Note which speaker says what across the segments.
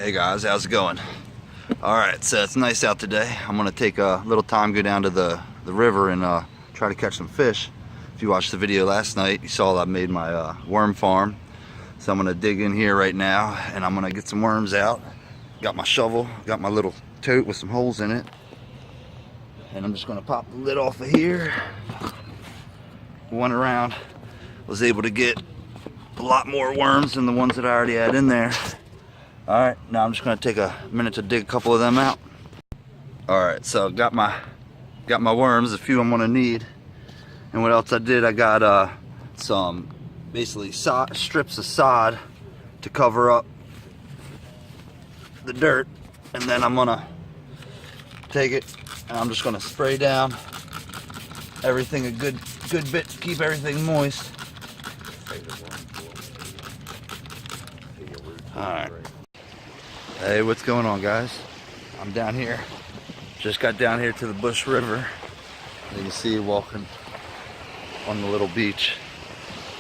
Speaker 1: Hey guys, how's it going? Alright, so it's nice out today. I'm gonna take a little time, go down to the river and try to catch some fish. If you watched the video last night, you saw that I made my worm farm. So I'm gonna dig in here right now and I'm gonna get some worms out. Got my shovel, got my little tote with some holes in it. And I'm just gonna pop the lid off of here. Went around, was able to get a lot more worms than the ones that I already had in there. Alright, now I'm just going to take a minute to dig a couple of them out. Alright, so got my worms, a few I'm going to need. And what else I did, I got some basically strips of sod to cover up the dirt. And then I'm going to take it and I'm just going to spray down everything a good bit to keep everything moist. Alright. Hey, what's going on, guys? I'm down here. Just got down here to the Bush River. You can see walking on the little beach.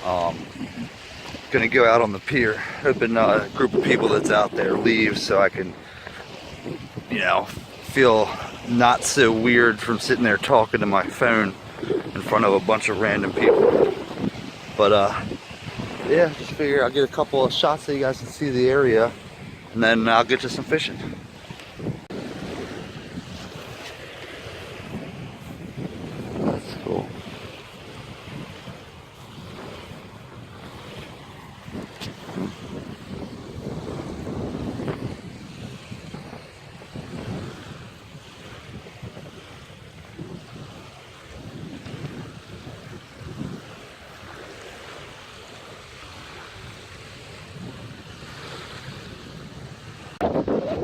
Speaker 1: Gonna go out on the pier. Hoping a group of people that's out there leaves so I can, you know, feel not so weird from sitting there talking to my phone in front of a bunch of random people. But yeah, just figure I'll get a couple of shots so you guys can see the area. And then I'll get you some fishing. That's cool.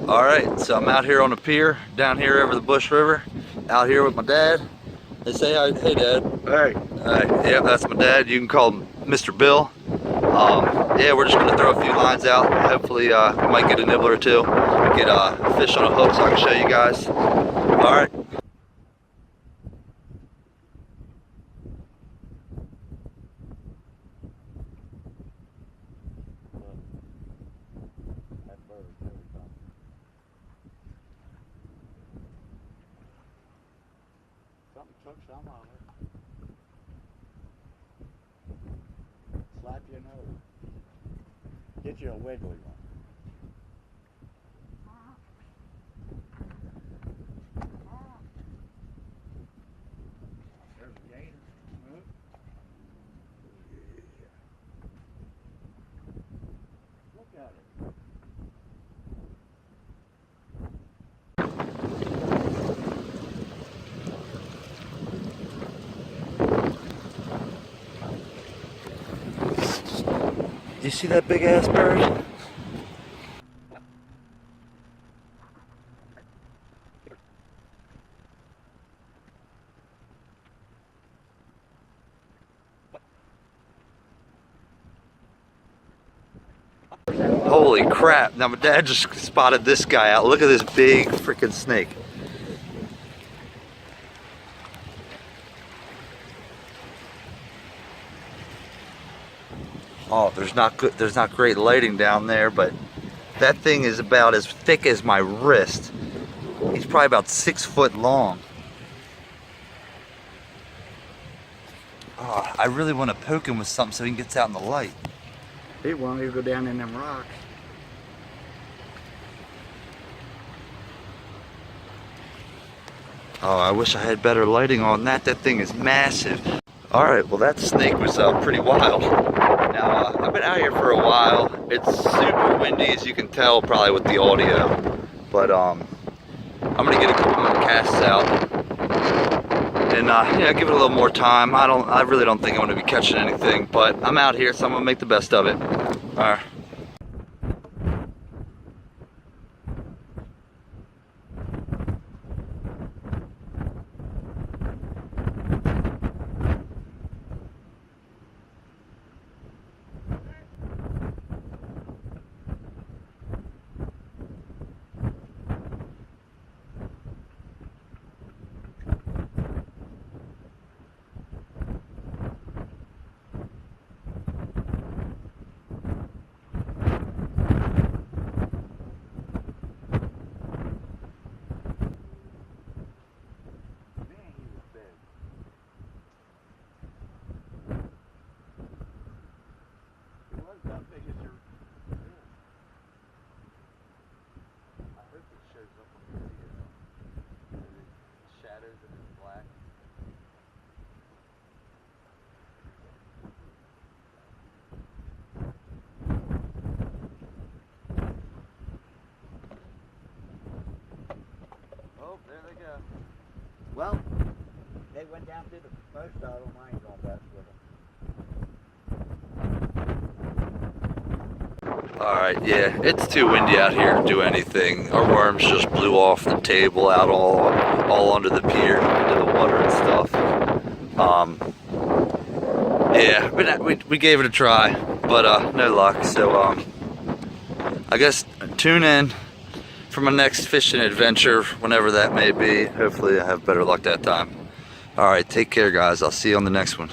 Speaker 1: Alright, so I'm out here on the pier, down here over the Bush River, out here with my dad. They say hi. Hey Dad.
Speaker 2: Hey.
Speaker 1: Yeah, that's my dad. You can call him Mr. Bill. Yeah, we're just going to throw a few lines out. Hopefully we might get a nibbler or two. Get a fish on a hook so I can show you guys. Alright.
Speaker 2: Something took some of it. Slap your nose. Get you a wiggly one. There's a gator. Look. Look at it.
Speaker 1: You see that big ass bird? Holy crap. Now my dad just spotted this guy out. Look at this big freaking snake. Oh, there's not great lighting down there, but that thing is about as thick as my wrist. He's probably about 6 foot long. Oh, I really want to poke him with something so he gets out in the light.
Speaker 2: He wanted to go down in them rocks.
Speaker 1: Oh, I wish I had better lighting on that. That thing is massive. Alright, well that snake was pretty wild. Now, I've been out here for a while. It's super windy, as you can tell probably with the audio. But I'm gonna get a couple more casts out. And yeah, give it a little more time. I really don't think I'm gonna be catching anything, but I'm out here, so I'm gonna make the best of it. Alright.
Speaker 2: They went down through the most of them. I ain't going best with them.
Speaker 1: Alright, yeah, it's too windy out here to do anything. Our worms just blew off the table out all under the pier, into the water and stuff. Yeah, we gave it a try, but no luck. So I guess tune in for my next fishing adventure, whenever that may be. Hopefully I have better luck that time. Alright, take care guys. I'll see you on the next one.